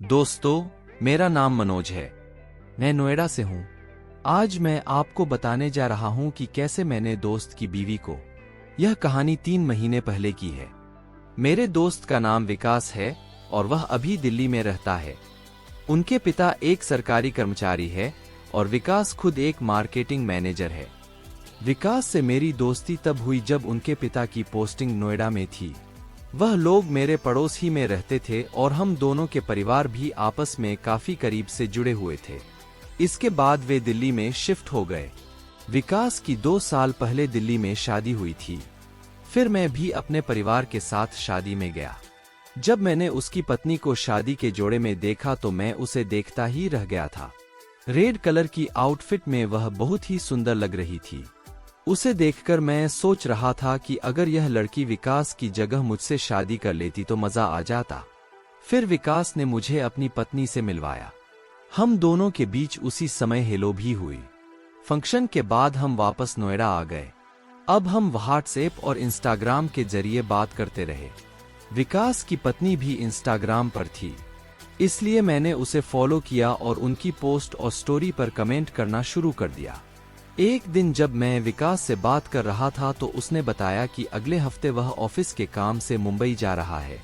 दोस्तों, मेरा नाम मनोज है। मैं नोएडा से हूँ। आज मैं आपको बताने जा रहा हूँ कि कैसे मैंने दोस्त की बीवी को। यह कहानी 3 महीने पहले की है। मेरे दोस्त का नाम विकास है और वह अभी दिल्ली में रहता है। उनके पिता एक सरकारी कर्मचारी है और विकास खुद एक मार्केटिंग मैनेजर है। विकास से मेरी दोस्ती तब हुई जब उनके पिता की पोस्टिंग नोएडा में थी। वह लोग मेरे पड़ोस ही में रहते थे और हम दोनों के परिवार भी आपस में काफी करीब से जुड़े हुए थे। इसके बाद वे दिल्ली में शिफ्ट हो गए। विकास की 2 साल पहले दिल्ली में शादी हुई थी। फिर मैं भी अपने परिवार के साथ शादी में गया। जब मैंने उसकी पत्नी को शादी के जोड़े में देखा तो मैं उसे देखता ही रह गया था। रेड कलर की आउटफिट में वह बहुत ही सुंदर लग रही थी। उसे देखकर मैं सोच रहा था कि अगर यह लड़की विकास की जगह मुझसे शादी कर लेती तो मजा आ जाता। फिर विकास ने मुझे अपनी पत्नी से मिलवाया। हम दोनों के बीच उसी समय हेलो भी हुई। फंक्शन के बाद हम वापस नोएडा आ गए। अब हम व्हाट्सएप और इंस्टाग्राम के जरिए बात करते रहे। विकास की पत्नी भी इंस्टाग्राम पर थी, इसलिए मैंने उसे फॉलो किया और उनकी पोस्ट और स्टोरी पर कमेंट करना शुरू कर दिया। एक दिन जब मैं विकास से बात कर रहा था तो उसने बताया कि अगले हफ्ते वह ऑफिस के काम से मुंबई जा रहा है।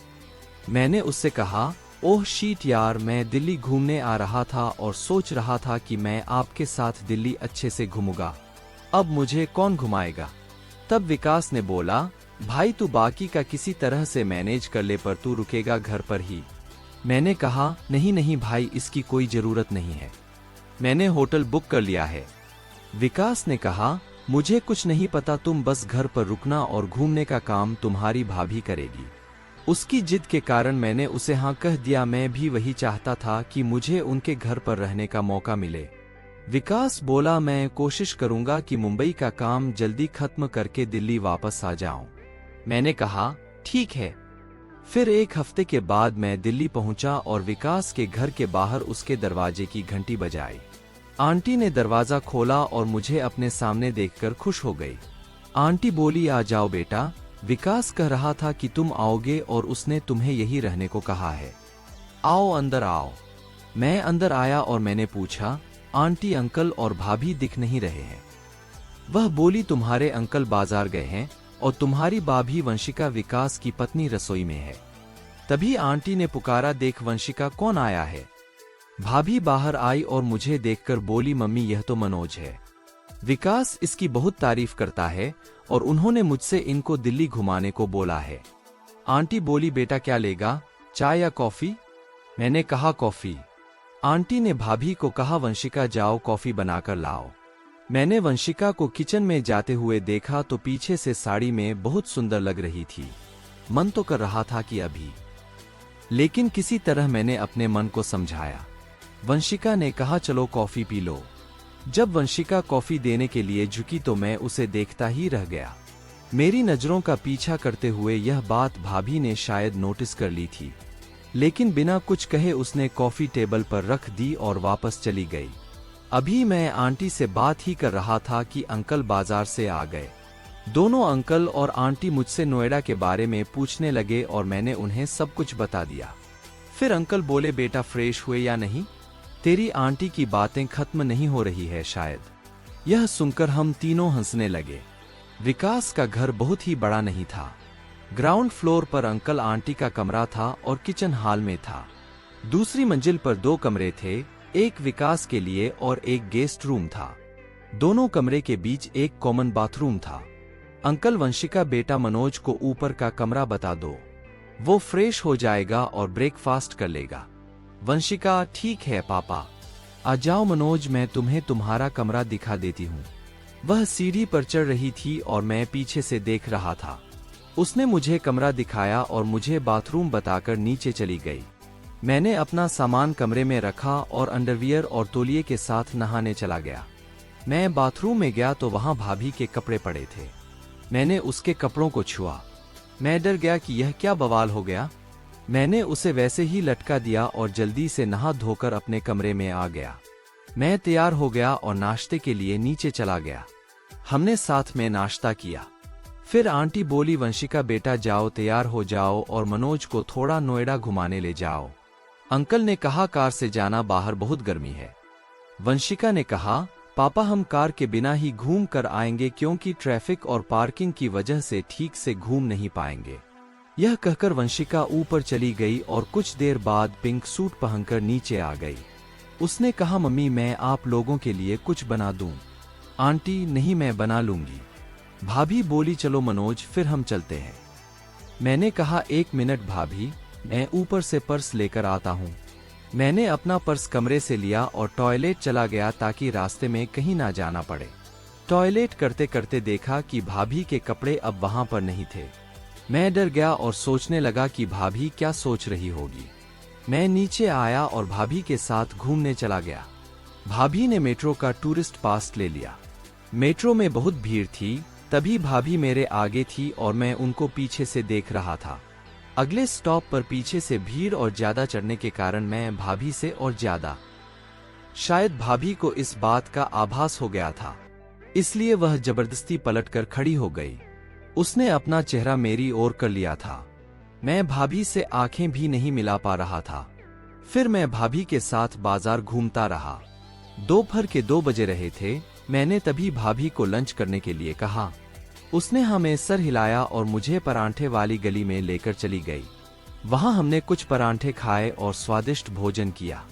मैंने उससे कहा, ओह शीट यार, मैं दिल्ली घूमने आ रहा था और सोच रहा था कि मैं आपके साथ दिल्ली अच्छे से घूमूंगा। अब मुझे कौन घुमाएगा? तब विकास ने बोला, भाई तू बाकी का किसी तरह से मैनेज कर ले, पर तू रुकेगा घर पर ही। मैंने कहा, नहीं नहीं भाई, इसकी कोई जरूरत नहीं है, मैंने होटल बुक कर लिया है। विकास ने कहा, मुझे कुछ नहीं पता, तुम बस घर पर रुकना और घूमने का काम तुम्हारी भाभी करेगी। उसकी जिद के कारण मैंने उसे हाँ कह दिया। मैं भी वही चाहता था कि मुझे उनके घर पर रहने का मौका मिले। विकास बोला, मैं कोशिश करूंगा कि मुंबई का काम जल्दी खत्म करके दिल्ली वापस आ जाऊं। मैंने कहा, ठीक है। फिर 1 हफ्ते के बाद मैं दिल्ली पहुंचा और विकास के घर के बाहर उसके दरवाजे की घंटी बजाई। आंटी ने दरवाजा खोला और मुझे अपने सामने देखकर खुश हो गई। आंटी बोली, आ जाओ बेटा, विकास कह रहा था कि तुम आओगे और उसने तुम्हें यही रहने को कहा है। आओ अंदर आओ। मैं अंदर आया और मैंने पूछा, आंटी अंकल और भाभी दिख नहीं रहे हैं? वह बोली, तुम्हारे अंकल बाजार गए हैं और तुम्हारी भाभी वंशिका विकास की पत्नी रसोई में है। तभी आंटी ने पुकारा, देख वंशिका कौन आया है। भाभी बाहर आई और मुझे देखकर बोली, मम्मी यह तो मनोज है। विकास इसकी बहुत तारीफ करता है और उन्होंने मुझसे इनको दिल्ली घुमाने को बोला है। आंटी बोली, बेटा क्या लेगा, चाय या कॉफी? मैंने कहा कॉफी। आंटी ने भाभी को कहा, वंशिका जाओ कॉफी बनाकर लाओ। मैंने वंशिका को किचन में जाते हुए देखा तो पीछे से साड़ी में बहुत सुंदर लग रही थी। मन तो कर रहा था कि अभी, लेकिन किसी तरह मैंने अपने मन को समझाया। वंशिका ने कहा, चलो कॉफी पी लो। जब वंशिका कॉफी देने के लिए झुकी तो मैं उसे देखता ही रह गया। मेरी नजरों का पीछा करते हुए यह बात भाभी ने शायद नोटिस कर ली थी, लेकिन बिना कुछ कहे उसने कॉफी टेबल पर रख दी और वापस चली गई। अभी मैं आंटी से बात ही कर रहा था कि अंकल बाजार से आ गए। दोनों अंकल और आंटी मुझसे नोएडा के बारे में पूछने लगे और मैंने उन्हें सब कुछ बता दिया। फिर अंकल बोले, बेटा फ्रेश हुए या नहीं? तेरी आंटी की बातें खत्म नहीं हो रही है शायद। यह सुनकर हम तीनों हंसने लगे। विकास का घर बहुत ही बड़ा नहीं था। ग्राउंड फ्लोर पर अंकल आंटी का कमरा था और किचन हॉल में था। दूसरी मंजिल पर 2 कमरे थे, एक विकास के लिए और एक गेस्ट रूम था। दोनों कमरे के बीच एक कॉमन बाथरूम था। अंकल, वंशिका बेटा मनोज को ऊपर का कमरा बता दो, वो फ्रेश हो जाएगा और ब्रेकफास्ट कर लेगा। वंशिका, ठीक है पापा। आ जाओ मनोज, मैं तुम्हें तुम्हारा कमरा दिखा देती हूँ। वह सीढ़ी पर चढ़ रही थी और मैं पीछे से देख रहा था। उसने मुझे कमरा दिखाया और मुझे बाथरूम बताकर नीचे चली गई। मैंने अपना सामान कमरे में रखा और अंडरवियर और तौलिए के साथ नहाने चला गया। मैं बाथरूम में गया तो वहां भाभी के कपड़े पड़े थे। मैंने उसके कपड़ों को छुआ। मैं डर गया कि यह क्या बवाल हो गया। मैंने उसे वैसे ही लटका दिया और जल्दी से नहा धोकर अपने कमरे में आ गया। मैं तैयार हो गया और नाश्ते के लिए नीचे चला गया। हमने साथ में नाश्ता किया। फिर आंटी बोली, वंशिका बेटा जाओ तैयार हो जाओ और मनोज को थोड़ा नोएडा घुमाने ले जाओ। अंकल ने कहा, कार से जाना, बाहर बहुत गर्मी है। वंशिका ने कहा, पापा हम कार के बिना ही घूम कर आएंगे क्योंकि ट्रैफिक और पार्किंग की वजह से ठीक से घूम नहीं पाएंगे। यह कहकर वंशिका ऊपर चली गई और कुछ देर बाद पिंक सूट पहनकर नीचे आ गई। उसने कहा, मम्मी मैं आप लोगों के लिए कुछ बना दूं? आंटी, नहीं मैं बना लूंगी। भाभी बोली, चलो मनोज फिर हम चलते हैं। मैंने कहा, 1 मिनट भाभी, मैं ऊपर से पर्स लेकर आता हूं। मैंने अपना पर्स कमरे से लिया और टॉयलेट चला गया ताकि रास्ते में कहीं ना जाना पड़े। टॉयलेट करते करते देखा कि भाभी के कपड़े अब वहां पर नहीं थे। मैं डर गया और सोचने लगा कि भाभी क्या सोच रही होगी। मैं नीचे आया और भाभी के साथ घूमने चला गया। भाभी ने मेट्रो का टूरिस्ट पास ले लिया। मेट्रो में बहुत भीड़ थी, तभी भाभी मेरे आगे थी और मैं उनको पीछे से देख रहा था। अगले स्टॉप पर पीछे से भीड़ और ज्यादा चढ़ने के कारण मैं भाभी से और ज्यादा। शायद भाभी को इस बात का आभास हो गया था, इसलिए वह जबरदस्ती पलटकर खड़ी हो गई। उसने अपना चेहरा मेरी ओर कर लिया था। मैं भाभी से आंखें भी नहीं मिला पा रहा था। फिर मैं भाभी के साथ बाजार घूमता रहा। दोपहर के 2 बजे रहे थे। मैंने तभी भाभी को लंच करने के लिए कहा। उसने हमें सर हिलाया और मुझे परांठे वाली गली में लेकर चली गई। वहां हमने कुछ परांठे खाए और स्वादिष्ट भोजन किया।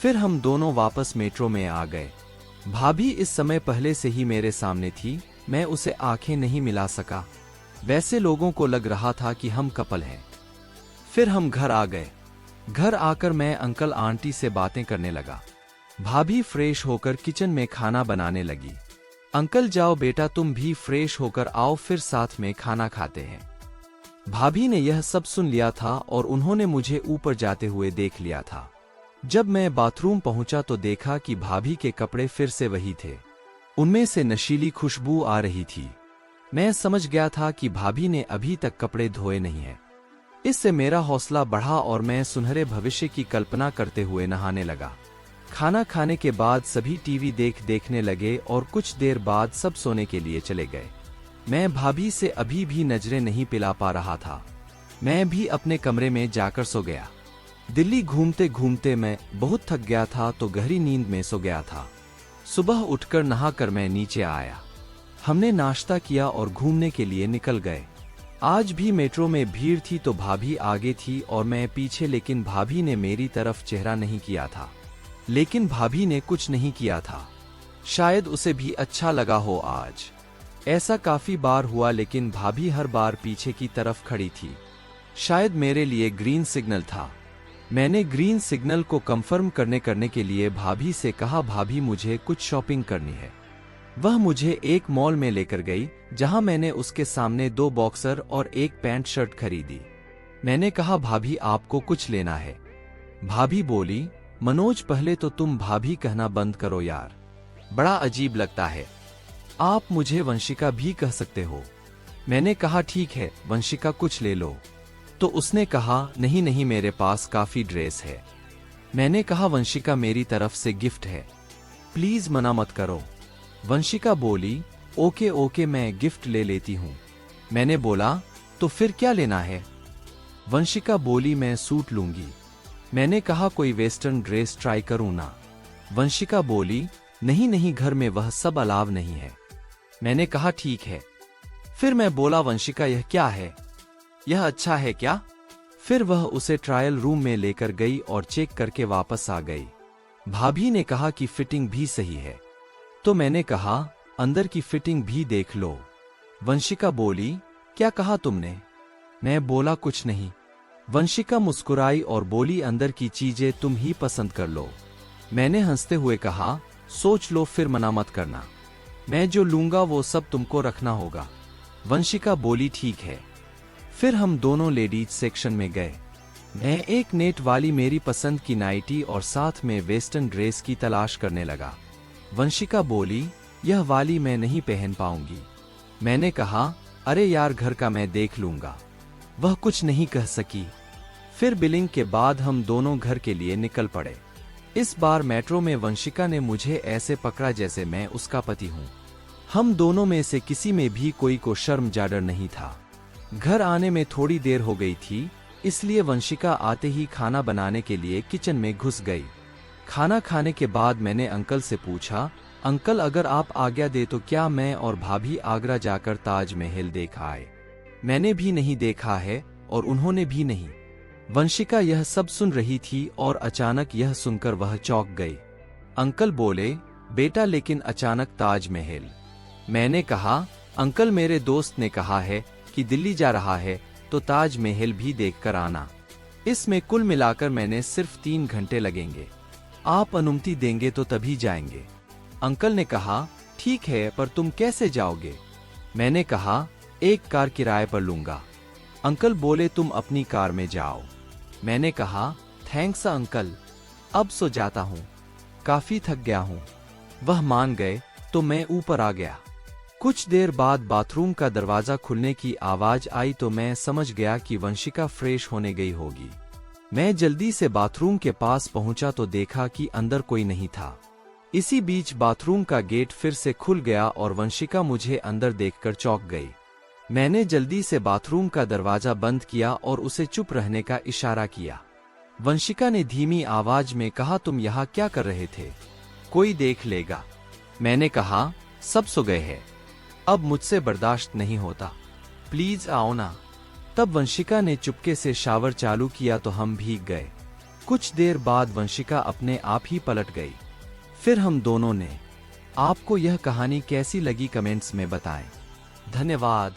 फिर हम दोनों वापस मेट्रो में आ गए। भाभी इस समय पहले से ही मेरे सामने थी। मैं उसे आंखें नहीं मिला सका। वैसे लोगों को लग रहा था कि हम कपल हैं। फिर हम घर आ गए। घर आकर मैं अंकल आंटी से बातें करने लगा। भाभी फ्रेश होकर किचन में खाना बनाने लगी। अंकल, जाओ बेटा, तुम भी फ्रेश होकर आओ, फिर साथ में खाना खाते हैं। भाभी ने यह सब सुन लिया था और उन्होंने मुझे ऊपर जाते हुए देख लिया था। जब मैं बाथरूम पहुंचा तो देखा कि भाभी के कपड़े फिर से वही थे। उनमें से नशीली खुशबू आ रही थी। मैं समझ गया था कि भाभी ने अभी तक कपड़े धोए नहीं हैं। इससे मेरा हौसला बढ़ा और मैं सुनहरे भविष्य की कल्पना करते हुए नहाने लगा। खाना खाने के बाद सभी टीवी देखने लगे और कुछ देर बाद सब सोने के लिए चले गए। मैं भाभी से अभी भी नजरें नहीं पिला पा रहा था। मैं भी अपने कमरे में जाकर सो गया। दिल्ली घूमते घूमते मैं बहुत थक गया था तो गहरी नींद में सो गया था। सुबह उठकर नहाकर मैं नीचे आया। हमने नाश्ता किया और घूमने के लिए निकल गए। आज भी मेट्रो में भीड़ थी तो भाभी आगे थी और मैं पीछे, लेकिन भाभी ने मेरी तरफ चेहरा नहीं किया था। लेकिन भाभी ने कुछ नहीं किया था। शायद उसे भी अच्छा लगा हो आज। ऐसा काफी बार हुआ, लेकिन भाभी हर बार पीछे की तरफ खड़ी थी। शायद मेरे लिए ग्रीन सिग्नल था। मैंने ग्रीन सिग्नल को कंफर्म करने के लिए भाभी से कहा, भाभी मुझे कुछ शॉपिंग करनी है। वह मुझे एक मॉल में लेकर गई जहां मैंने उसके सामने 2 बॉक्सर और एक पैंट शर्ट खरीदी। मैंने कहा, भाभी आपको कुछ लेना है? भाभी बोली, मनोज पहले तो तुम भाभी कहना बंद करो यार, बड़ा अजीब लगता है। आप मुझे वंशिका भी कह सकते हो। मैंने कहा, ठीक है वंशिका, कुछ ले लो। तो उसने कहा, नहीं नहीं मेरे पास काफी ड्रेस है। मैंने कहा, वंशिका मेरी तरफ से गिफ्ट है, प्लीज मना मत करो। वंशिका बोली, ओके ओके मैं गिफ्ट ले लेती हूँ। मैंने बोला, तो फिर क्या लेना है? वंशिका बोली, मैं सूट लूंगी। मैंने कहा, कोई वेस्टर्न ड्रेस ट्राई करूं ना? वंशिका बोली, नहीं नहीं घर में वह सब अलाव नहीं है। मैंने कहा, ठीक है। फिर मैं बोला, वंशिका यह क्या है? यह अच्छा है क्या? फिर वह उसे ट्रायल रूम में लेकर गई और चेक करके वापस आ गई। भाभी ने कहा कि फिटिंग भी सही है। तो मैंने कहा, अंदर की फिटिंग भी देख लो। वंशिका बोली, क्या कहा तुमने? मैं बोला, कुछ नहीं। वंशिका मुस्कुराई और बोली, अंदर की चीजें तुम ही पसंद कर लो। मैंने हंसते हुए कहा, सोच लो फिर मना मत करना। मैं जो लूंगा वो सब तुमको रखना होगा। वंशिका बोली, ठीक है। फिर हम दोनों लेडीज सेक्शन में गए। मैं एक नेट वाली मेरी पसंद की नाइटी और साथ में वेस्टर्न ड्रेस की तलाश करने लगा। वंशिका बोली, यह वाली मैं नहीं पहन पाऊंगी। मैंने कहा, अरे यार घर का मैं देख लूंगा। वह कुछ नहीं कह सकी। फिर बिलिंग के बाद हम दोनों घर के लिए निकल पड़े। इस बार मेट्रो में वंशिका ने मुझे ऐसे पकड़ा जैसे मैं उसका पति हूँ। हम दोनों में से किसी में भी कोई को शर्म जाडर नहीं था। घर आने में थोड़ी देर हो गई थी। इसलिए वंशिका आते ही खाना बनाने के लिए किचन में घुस गई। खाना खाने के बाद मैंने अंकल से पूछा, अंकल अगर आप आज्ञा दे तो क्या मैं और भाभी आगरा जाकर ताजमहल देख आए? मैंने भी नहीं देखा है और उन्होंने भी नहीं। वंशिका यह सब सुन रही थी और अचानक यह सुनकर वह चौंक गई। अंकल बोले, बेटा लेकिन अचानक ताजमहल? मैंने कहा, अंकल मेरे दोस्त ने कहा है कि दिल्ली जा रहा है तो ताजमहल भी देखकर आना। इसमें कुल मिलाकर मैंने सिर्फ 3 घंटे लगेंगे। आप अनुमति देंगे तो तभी जाएंगे। अंकल ने कहा, ठीक है पर तुम कैसे जाओगे? मैंने कहा, एक कार किराए पर लूंगा। अंकल बोले, तुम अपनी कार में जाओ। मैंने कहा, थैंक्स अंकल, अब सो जाता हूँ, काफी थक गया हूँ। वह मान गए तो मैं ऊपर आ गया। कुछ देर बाद बाथरूम का दरवाजा खुलने की आवाज आई तो मैं समझ गया कि वंशिका फ्रेश होने गई होगी। मैं जल्दी से बाथरूम के पास पहुंचा तो देखा कि अंदर कोई नहीं था। इसी बीच बाथरूम का गेट फिर से खुल गया और वंशिका मुझे अंदर देखकर चौंक गई। मैंने जल्दी से बाथरूम का दरवाजा बंद किया और उसे चुप रहने का इशारा किया। वंशिका ने धीमी आवाज में कहा, तुम यहाँ क्या कर रहे थे? कोई देख लेगा। मैंने कहा, सब सो गए हैं, अब मुझसे बर्दाश्त नहीं होता, प्लीज आओ ना। तब वंशिका ने चुपके से शावर चालू किया तो हम भीग गए। कुछ देर बाद वंशिका अपने आप ही पलट गई। फिर हम दोनों ने। आपको यह कहानी कैसी लगी कमेंट्स में बताएं। धन्यवाद।